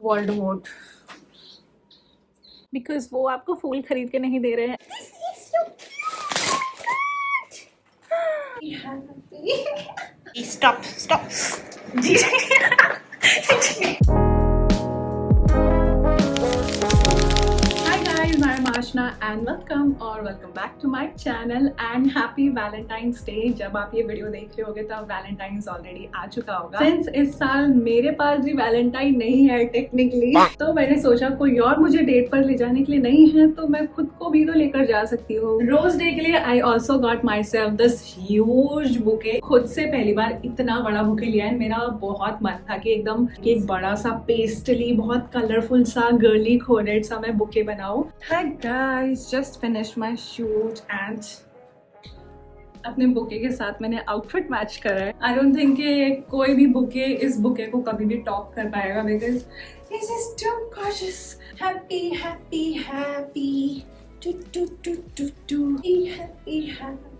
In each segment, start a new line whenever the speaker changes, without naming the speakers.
Voldemort, because वो आपको फूल खरीद के नहीं दे रहे हैं। स्टॉप स्टॉप जी। Aashna and welcome back to my channel and happy Valentine's day. जब आप ये वीडियो देख रहे होगे तब वैलेंटाइंस ऑलरेडी आ चुका होगा। सिंस इस साल मेरे पास भी वैलेंटाइन नहीं है टेक्निकली, तो मैंने सोचा कोई और मुझे डेट पर ले जाने के लिए नहीं है तो मैं खुद को भी तो लेकर जा सकती हूँ। रोज डे के लिए आई also got my self this huge bouquet. खुद से पहली बार इतना बड़ा बुके लिया है। मेरा बहुत मन था कि एकदम एक बड़ा सा पेस्टली बहुत कलरफुल सा गर्ली कोडेड सा मैं बुके बनाऊं। Guys, just finished my shoot and अपने बुके के साथ मैंने आउटफिट मैच करा है। आई डोंट थिंक कि कोई भी बुके इस बुके को कभी भी टॉप कर पाएगा because this is too gorgeous. Happy happy happy to to to to to happy happy.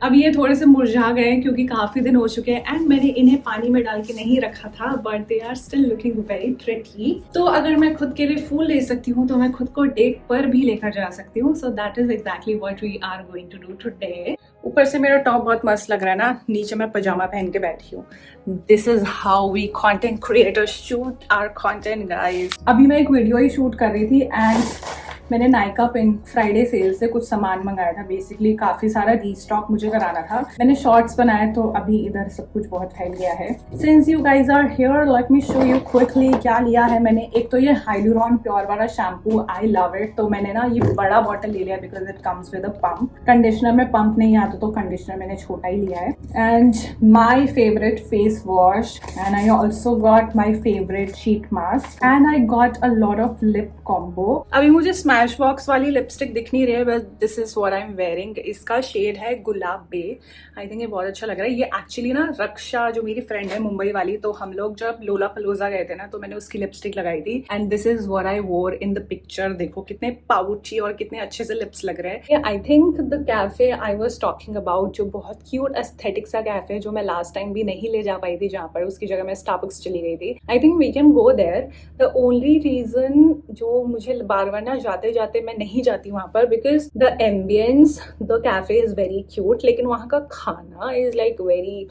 अब ये थोड़े से मुरझा गए क्योंकि काफी दिन हो चुके हैं एंड मैंने इन्हें पानी में डाल के नहीं रखा था, but they are still looking very pretty. तो अगर मैं खुद के लिए फूल ले सकती हूँ तो मैं खुद को डेट पर भी लेकर जा सकती हूँ। So that is exactly what we are going to do today. ऊपर से मेरा टॉप बहुत मस्त लग रहा है ना, नीचे मैं पजामा पहन के बैठी हूँ। This is how we content creators shoot our content guys. अभी मैं एक वीडियो ही शूट कर रही थी एंड मैंने नायका पिंक फ्राइडे सेल से कुछ सामान मंगाया था। बेसिकली काफी सारा रीस्टॉक मुझे कराना था। मैंने शॉर्ट्स बनाए तो अभी इधर सब कुछ बहुत फैल गया है। Since you guys are here let me show you quickly क्या लिया है मैंने। एक तो ये हाइलुरॉन प्योर वाला शैम्पू, आई लव इट। तो मैंने ना ये बड़ा बॉटल ले लिया because it comes with a pump. Conditioner में पंप नहीं आता तो कंडीशनर मैंने छोटा ही लिया है। And my favourite face wash and I also got my favourite sheet mask and I got a lot of lip combo. अभी मुझे स्मैश बॉक्स वाली लिपस्टिक दिख नहीं रही है but this is what I am wearing. इसका shade है गुलाब बे। I think ये बहुत अच्छा लग रहा है। ये एक्चुअली ना रक्षा जो मेरी फ्रेंड है मुंबई वाली, तो हम लोग जब लोलापलोजा गए थे ना तो मैंने उसकी लिपस्टिक लगाई थी एंड दिस इज व्हाट आई वोर इन द पिक्चर। देखो कितने पाउची और कितने अच्छे से लिप्स लग रहे हैं। I think the cafe I was talking about जो बहुत क्यूट एस्थेटिक सा कैफे जो मैं लास्ट टाइम भी नहीं ले जा पाई थी, जहाँ पर उसकी जगह मैं स्टारबक्स चली गई थी। I think we can go there. The only reason जो मुझे बार बार ना जाते जाते मैं नहीं जाती वहां पर because the ambience the cafe is very cute, लेकिन वहां का खाना is like very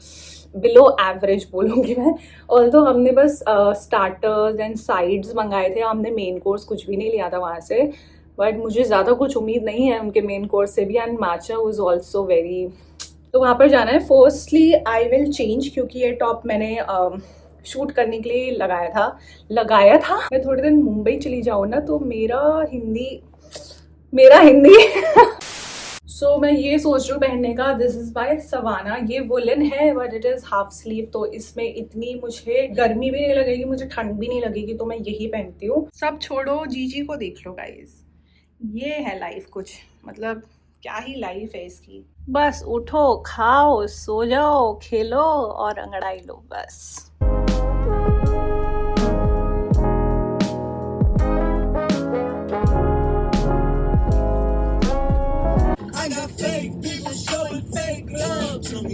below average बोलूंगी मैं। ऑल्दो हमने बस स्टार्टर्स एंड साइड्स मंगाए थे, हमने मेन कोर्स कुछ भी नहीं लिया था वहां से। बट मुझे ज्यादा कुछ उम्मीद नहीं है उनके मेन कोर्स से भी। And matcha was also very, तो वहां पर जाना है। फर्स्टली आई विल चेंज क्योंकि ये टॉप मैंने शूट करने के लिए लगाया था। मैं थोड़े दिन मुंबई चली जाऊँ ना तो मेरा हिंदी सो मैं ये सोच रही हूँ पहनने का। This is by Savana. ये वुलन है but it is half sleeve, तो इसमें इतनी मुझे गर्मी भी नहीं लगेगी, मुझे ठंड भी नहीं लगेगी, तो मैं यही पहनती हूँ। सब छोड़ो, जीजी को देख लो गाइस। ये है लाइफ कुछ, मतलब क्या ही लाइफ है इसकी। बस उठो, खाओ, सो जाओ, खेलो और अंगड़ाई लो बस।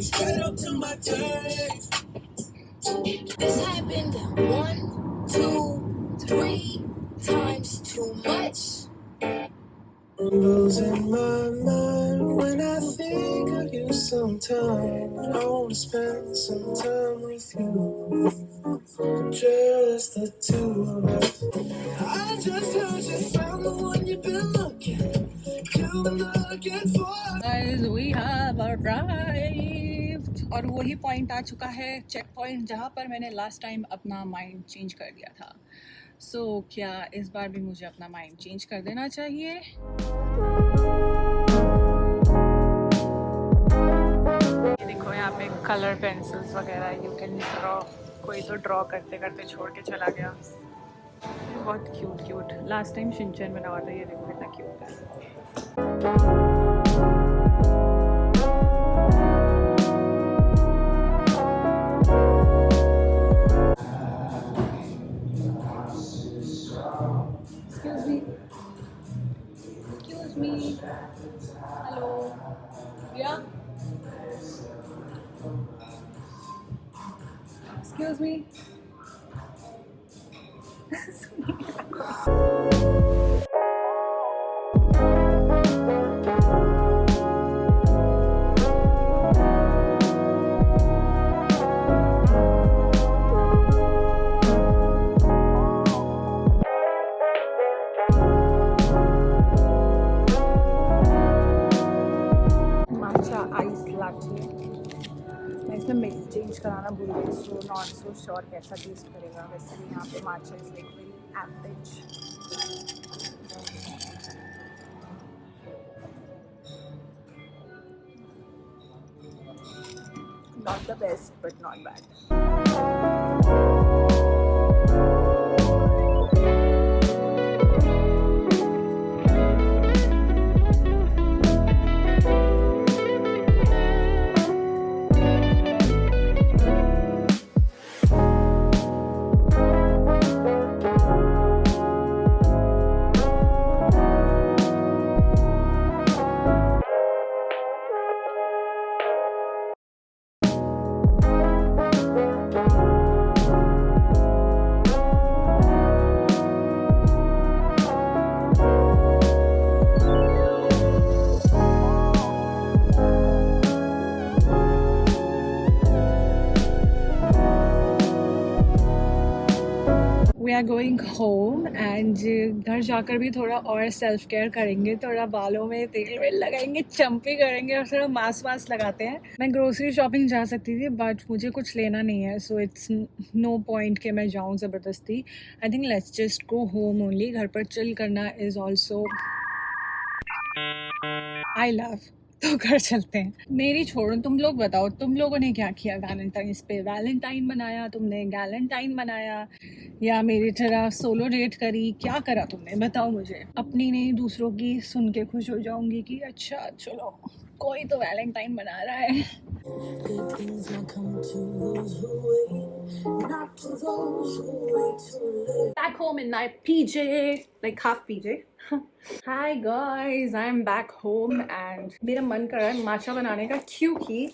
Straight up to my face. This happened 1, 2, 3 times too much. Losing my mind when I think of you sometime. I wanna spend some time with you. Just the two of us. I just heard you found the one you've been looking for. Guys, we have arrived. और वही point आ चुका है, check point, जहाँ पर मैंने last time अपना mind change कर दिया था। सो क्या इस बार भी मुझे अपना माइंड चेंज कर देना चाहिए? ये देखो यहाँ पे कलर पेंसिल्स वगैरह, यू कैन ड्रॉ। कोई तो ड्रॉ करते करते छोड़ के चला गया। बहुत क्यूट। लास्ट टाइम शिनचैन बना हुआ था, ये देखो कितना क्यूट है। Excuse me. Hello. Yeah. Excuse me. Matcha ice latte. मैं इसमें मिल्क चेंज कराना भूल गई, सो नॉट सो श्योर कैसा टेस्ट करेगा। वैसे भी यहाँ पे matcha is like very average. Not the best but not bad. We are going home and घर जाकर भी थोड़ा और सेल्फ केयर करेंगे, थोड़ा बालों में तेल वेल लगाएंगे, चम्पी करेंगे और थोड़ा मास्क वास्क लगाते हैं। मैं ग्रोसरी शॉपिंग जा सकती थी बट मुझे कुछ लेना नहीं है, सो इट्स नो पॉइंट कि मैं जाऊँ ज़बरदस्ती। I think let's just go home only. घर पर चिल करना इज़ ऑल्सो आई लव। तो घर चलते हैं। मेरी छोड़ो, तुम लोग बताओ, तुम लोगों ने क्या किया वैलेंटाइंस पे? वैलेंटाइन बनाया तुमने, गैलेंटाइन बनाया, या मेरी तरह सोलो डेट करी? क्या करा तुमने, बताओ मुझे। अपनी नहीं दूसरों की सुन के खुश हो जाऊंगी कि अच्छा चलो कोई तो वैलेंटाइन मना रहा है। Back home in my PJ, like half PJ. Hi guys, I'm back home and मेरा मन कर रहा है माचा बनाने का, क्योंकि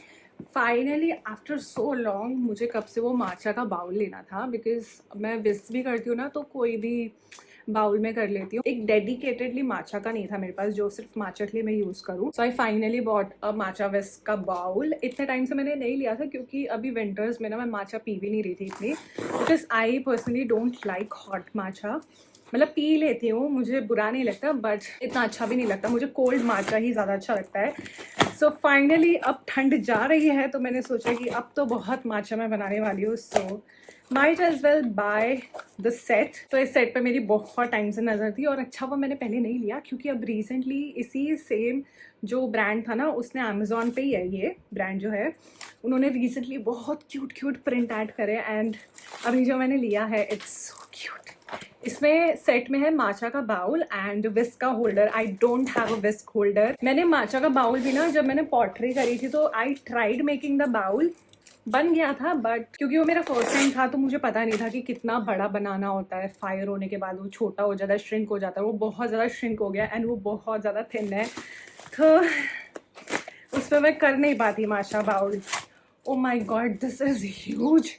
फाइनली आफ्टर सो लॉन्ग मुझे कब से वो माचा का बाउल लेना था। बिकॉज मैं विस्क भी करती हूँ ना, तो कोई भी बाउल में कर लेती हूँ। एक डेडिकेटेडली माचा का नहीं था मेरे पास जो सिर्फ माचा के लिए मैं यूज़ करूँ। सो आई फाइनली बॉट अ माचा विस्क का बाउल। इतने टाइम से मैंने नहीं लिया था क्योंकि अभी विंटर्स में ना मैं माचा पी भी नहीं रही थी इतनी, because I personally don't like hot matcha. मतलब पी लेती हूँ, मुझे बुरा नहीं लगता बट इतना अच्छा भी नहीं लगता, मुझे कोल्ड माचा ही ज़्यादा अच्छा लगता है। सो फाइनली अब ठंड जा रही है तो मैंने सोचा कि अब तो बहुत माचा मैं बनाने वाली हूँ, so might as well buy the set. तो इस सेट पे मेरी बहुत टाइम से नज़र थी और अच्छा वो मैंने पहले नहीं लिया क्योंकि अब रिसेंटली इसी सेम जो ब्रांड था ना, उसने अमेजोन पे ही है, ये ब्रांड जो है, उन्होंने रिसेंटली बहुत क्यूट क्यूट प्रिंट ऐड करे एंड अभी जो मैंने लिया है इट्स सो क्यूट। इसमें सेट में है माचा का बाउल एंड विस्क का holder. I don't have a whisk holder. मैंने माचा का बाउल भी ना, जब मैंने पॉटरी करी थी तो I tried making the bowl, बन गया था बट क्योंकि वो मेरा फर्स्ट टाइम था तो मुझे पता नहीं था कि कितना बड़ा बनाना होता है। फायर होने के बाद वो छोटा हो जाता है, श्रिंक हो जाता है। वो बहुत ज़्यादा श्रिंक हो गया एंड वो बहुत ज़्यादा थिन है, तो उसमें मैं कर नहीं पाती matcha bowl. Oh my god, this is huge.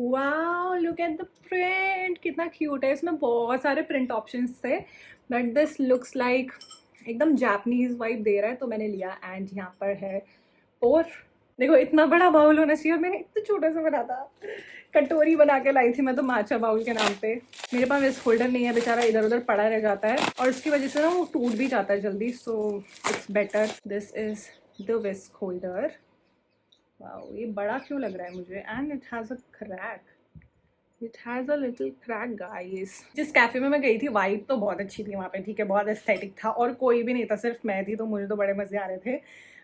Wow, look at the print, कितना क्यूट है। इसमें बहुत सारे प्रिंट ऑप्शंस थे बट दिस लुक्स लाइक एकदम जापनीज वाइब दे रहा है, तो मैंने लिया। एंड यहाँ पर है और देखो इतना बड़ा बाउल होना चाहिए और मैंने इतना छोटा सा बना था। कटोरी बना के लाई थी मैं तो माचा बाउल के नाम पे। मेरे पास इस होल्डर नहीं है, बेचारा इधर उधर पड़ा रह जाता है और उसकी वजह से ना वो टूट भी जाता है जल्दी, so it's better this is the whisk holder. Wow, ये बड़ा क्यों लग रहा है मुझे, and it has a crack, it has a little crack guys. जिस कैफे में मैं गई थी वाइब तो बहुत अच्छी थी वहाँ पे, ठीक है, बहुत एस्थेटिक था और कोई भी नहीं था, सिर्फ मैं थी, तो मुझे तो बड़े मज़े आ रहे थे।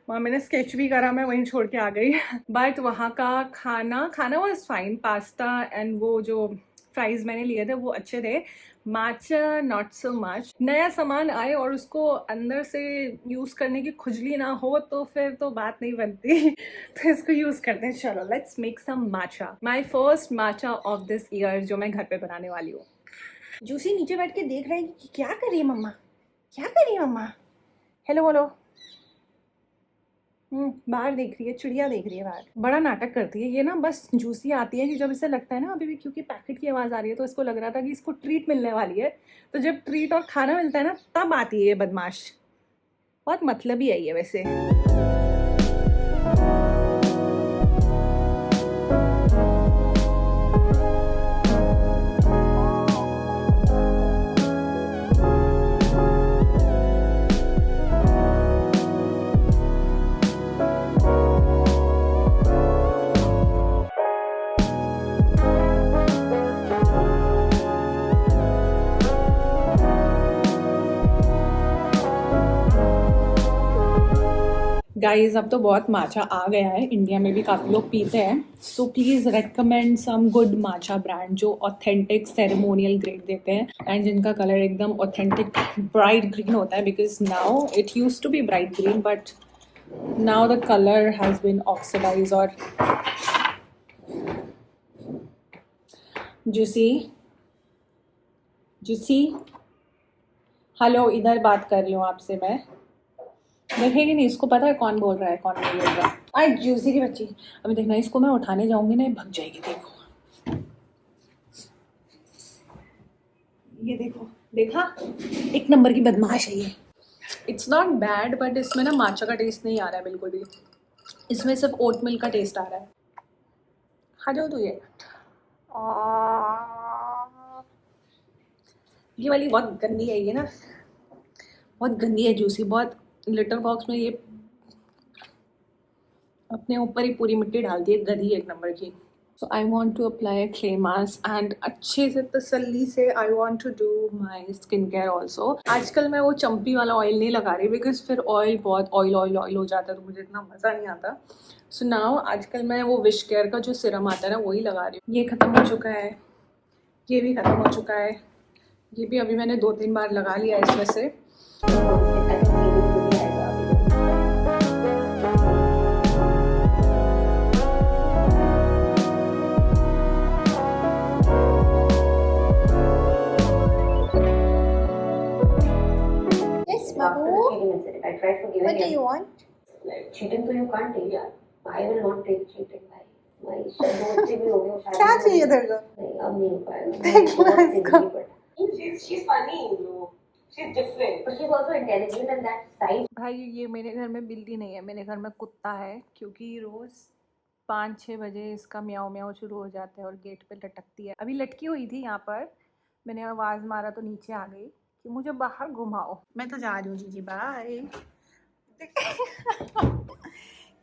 वहाँ मैंने स्केच भी करा, मैं वहीं छोड़ के आ गई। बट वहाँ का खाना वाज फाइन, पास्ता एंड वो जो फ्राइज़ मैंने लिए थे वो अच्छे थे। माचा नॉट सो मच। नया सामान आए और उसको अंदर से यूज़ करने की खुजली ना हो तो फिर तो बात नहीं बनती। तो इसको यूज़ करते हैं। चलो let's make some matcha, my first matcha of this year जो मैं घर पे बनाने वाली हूँ। जूसी नीचे बैठ के देख रहे हैं कि क्या कर रही है मम्मा, क्या कर रही है मम्मा। हेलो बोलो। बाहर देख रही है, चिड़िया देख रही है बाहर। बड़ा नाटक करती है ये ना, बस जूसी आती है कि जब इसे लगता है ना अभी भी, क्योंकि पैकेट की आवाज़ आ रही है तो इसको लग रहा था कि इसको ट्रीट मिलने वाली है, तो जब ट्रीट और खाना मिलता है ना तब आती है ये बदमाश। बहुत मतलबी है ये वैसे। गाइस अब तो बहुत माचा आ गया है, इंडिया में भी काफ़ी लोग पीते हैं, so please recommend some good matcha brand जो ऑथेंटिक सेरेमोनियल ग्रेड देते हैं एंड जिनका कलर एकदम ऑथेंटिक ब्राइट ग्रीन होता है, because now it use to be bright green but now the colour has been oxidise. और जूसी जूसी हेलो, इधर बात कर रही हूँ आपसे मैं। देखेगी नहीं, इसको पता है कौन बोल रहा है कौन नहीं बोल रहा है। आई जूसी की बच्ची, अभी देखना इसको मैं उठाने जाऊंगी ना भग जाएगी। देखो ये देखो, देखा, एक नंबर की बदमाश है ये। इट्स नॉट बैड बट इसमें ना माचा का टेस्ट नहीं आ रहा है बिल्कुल भी, इसमें सिर्फ ओट मिल्क का टेस्ट आ रहा है। खा जाओ तो ये वाली बहुत गंदी है ये ना, बहुत गंदी है जूसी, बहुत लिटर बॉक्स में ये अपने ऊपर ही पूरी मिट्टी डाल दी है, गधी एक नंबर की। So I want to apply clay mask and अच्छे से तसल्ली से I want to do my skin care also. आजकल मैं वो चंपी वाला ऑयल नहीं लगा रही बिकॉज फिर ऑयल बहुत ऑयल हो जाता है तो मुझे इतना मज़ा नहीं आता। सो नाउ आजकल मैं वो विश केयर का जो सिरम आता है ना वही लगा रही हूँ। ये ख़त्म हो चुका है, ये भी ख़त्म हो चुका है, ये भी अभी मैंने 2-3 बार लगा लिया इसमें से।
What do you want?
Cheating तो you can't take. I will not take cheating. भाई दो बच्चे भी हो गए शायद।
क्या चाहिए तेरे को?
नहीं अब नहीं हो पाएगा।
देखना इसको।
She's funny, she's different, but she's also intelligent and that side.
भाई ये मेरे घर में बिल्ली नहीं है, मेरे घर में कुत्ता है, क्योंकि रोज़ 5-6 बजे इसका म्याऊं म्याऊं शुरू हो जाता है और गेट पे लटकती है। अभी लटकी हुई थी यहाँ पर, मैंने आवाज़ मारा तो नीचे आ गई कि मुझे बाहर घुमाओ। मैं तो जा रही हूँ जीजी, बाय।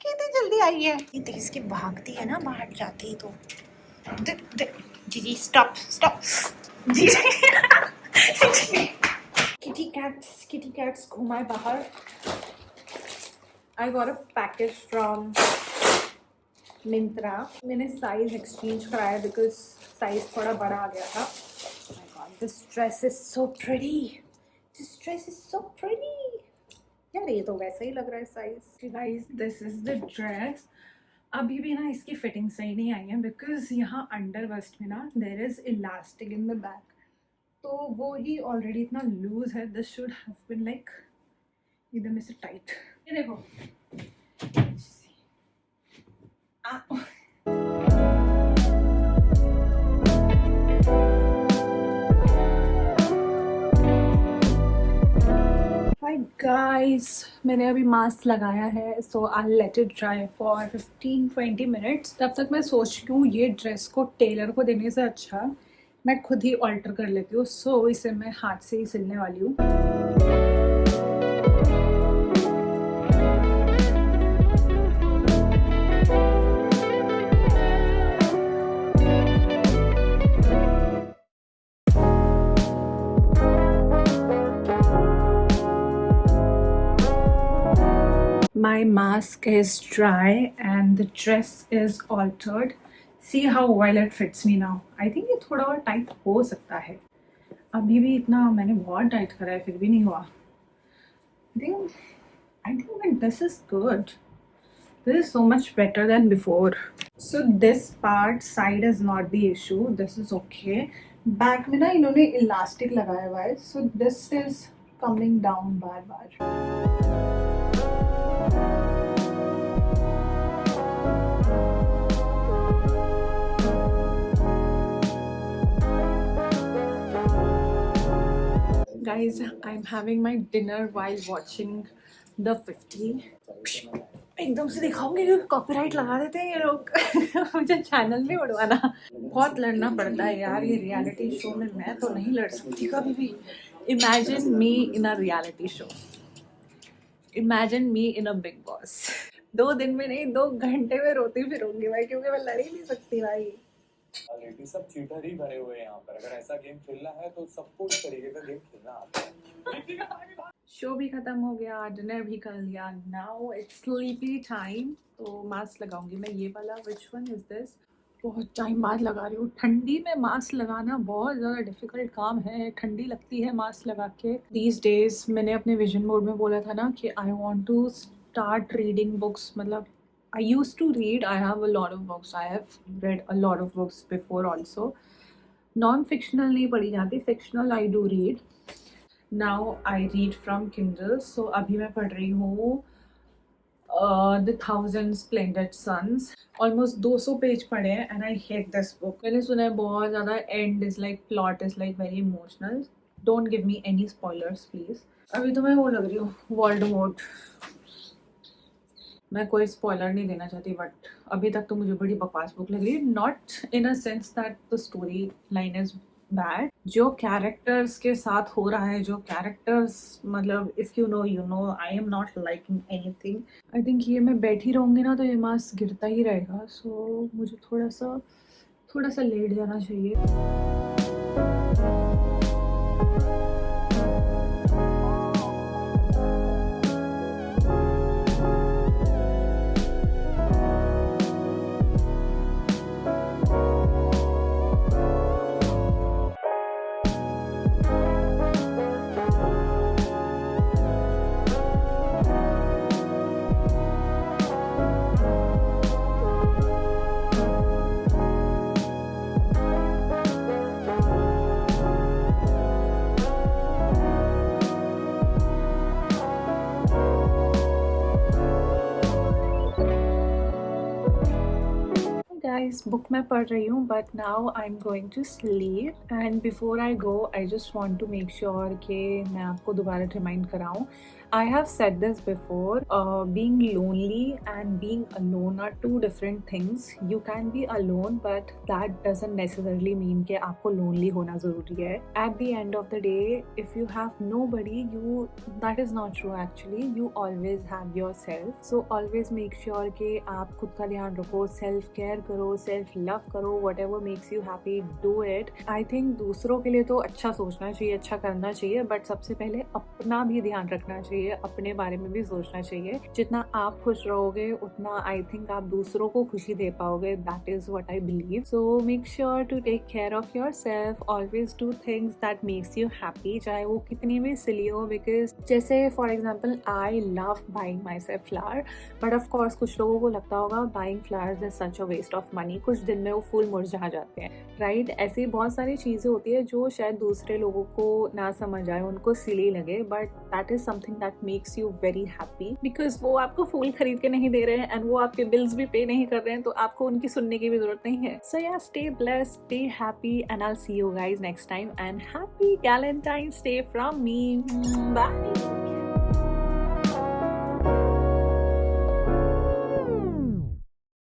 कितनी जल्दी आई है ये, देख इसकी भागती है ना बाहर जाती है तो। जीजी स्टॉप स्टॉप जीजी। किटी कैट्स घुमाए बाहर। I got a package from Myntra. मैंने साइज एक्सचेंज कराया बिकॉज साइज थोड़ा बड़ा आ गया था। My God this dress is so pretty, this dress is so pretty. यार ये तो वैसा ही लग रहा है size. Guys this is the dress. अभी भी ना इसकी फिटिंग सही नहीं आई है बिकॉज यहाँ अंडर वेस्ट में ना there is elastic in the back, तो वो ही ऑलरेडी इतना लूज है। This should have been like एकदम से टाइट। ये देखो हाय गाइस, मैंने अभी मास्क लगाया है, so I let it dry for 15-20 minutes. तब तक मैं सोच रही हूँ ये ड्रेस को टेलर को देने से अच्छा मैं खुद ही ऑल्टर कर लेती हूँ। सो इसे मैं हाथ से ही सिलने वाली हूँ। My mask is dry and the dress is altered. See how well it fits me now. I think ये थोड़ा और टाइट हो सकता है। अभी भी इतना मैंने बहुत टाइट करा है फिर भी नहीं हुआ। I think that this is good. This is so much better than before. So this part side is not the issue. This is okay. Back में ना इन्होंने इलास्टिक लगाया हुआ है, so this is coming down bar bar. guys, I'm having my dinner while watching the 50. एकदम से दिखाऊंगी क्योंकि कॉपीराइट लगा देते हैं ये लोग मुझे चैनल नहीं उड़वाना। बहुत लड़ना पड़ता है यार ये रियलिटी शो में, मैं तो नहीं लड़ सकती कभी भी। Imagine me in a reality show, imagine me in a big boss. 2 दिन में नहीं 2 घंटे में रोती फिरूंगी भाई, क्योंकि मैं लड़ ही नहीं सकती भाई।
ऑलरेडी सब चीटर ही भरे हुए हैं यहाँ पर। अगर ऐसा गेम खेलना है तो सबको इस तरीके का गेम खेलना आता है।
शो भी खत्म हो गया, डिनर भी कर लिया, नाउ इट्स स्लीपी टाइम। तो मास्क लगाऊंगी मैं ये वाला। Which one is this? बहुत टाइम बाद लगा रही हूँ। ठंडी में मास्क लगाना बहुत ज़्यादा डिफ़िकल्ट काम है, ठंडी लगती है मास्क लगा के। दीज डेज मैंने अपने विजन बोर्ड में बोला था ना कि I want to start reading books. मतलब I used to read, I have a lot of books, I have read a lot of books before also. Non-fictional नहीं पढ़ी जाती, fictional I do read. Now I read from Kindle. So अभी मैं पढ़ रही हूँ The Thousand Splendid Suns. Almost 200 page पढ़े हैं and I hate this book. मैंने सुना है बहुत ज़्यादा end is like plot is like very emotional. Don't give me any spoilers please. अभी तो मैं वो लग रही हूँ Voldemort. मैं कोई स्पॉइलर नहीं देना चाहती, बट अभी तक तो मुझे बड़ी बकवास बुक लग रही है। Not in a sense that the story line is bad, जो कैरेक्टर्स के साथ हो रहा है, जो कैरेक्टर्स मतलब if you know I am not liking anything. I think ये मैं बैठी रहूँगी ना तो ये मास्क गिरता ही रहेगा। सो मुझे थोड़ा सा लेट जाना चाहिए। Guys, book मैं पढ़ रही हूँ, but now I'm going to sleep and before I go I just want to make sure कि मैं आपको दोबारा remind कराऊँ। I have said this before, being lonely and being alone are 2 different things. You can be alone but that doesn't necessarily mean कि आपको lonely होना ज़रूरी है। At the end of the day, if you have nobody, that is not true actually. You always have yourself. So always make sure कि आप खुद का ध्यान रखो, self care करो, self love करो, whatever makes you happy, do it. I think दूसरों के लिए तो अच्छा सोचना चाहिए, अच्छा करना चाहिए, but सबसे पहले अपना भी ध्यान रखना चाहिए, अपने बारे में भी सोचना चाहिए। जितना आप खुश रहोगे उतना आई थिंक आप दूसरों को खुशी दे पाओगे। That is what I believe. So make sure to take care of yourself, always do things that makes you happy, चाहे वो कितनी भी सिली हो। बिकॉज जैसे for example I love buying my self flower, but of course कुछ लोगों को लगता होगा buying flowers is such a waste of money, कुछ दिन में वो फूल मुरझा जाते हैं, राइट? ऐसी बहुत सारी चीज़ें होती है जो शायद दूसरे लोगों को ना समझ आए, उनको सिली लगे, but that is something that makes you very happy. Because वो आपको फूल खरीद के नहीं दे रहे हैं एंड वो आपके बिल्स भी पे नहीं कर रहे हैं, तो आपको उनकी सुनने की भी जरूरत नहीं है। So yeah stay blessed, stay happy and I will see you guys next time and happy Valentine's day from me. Bye.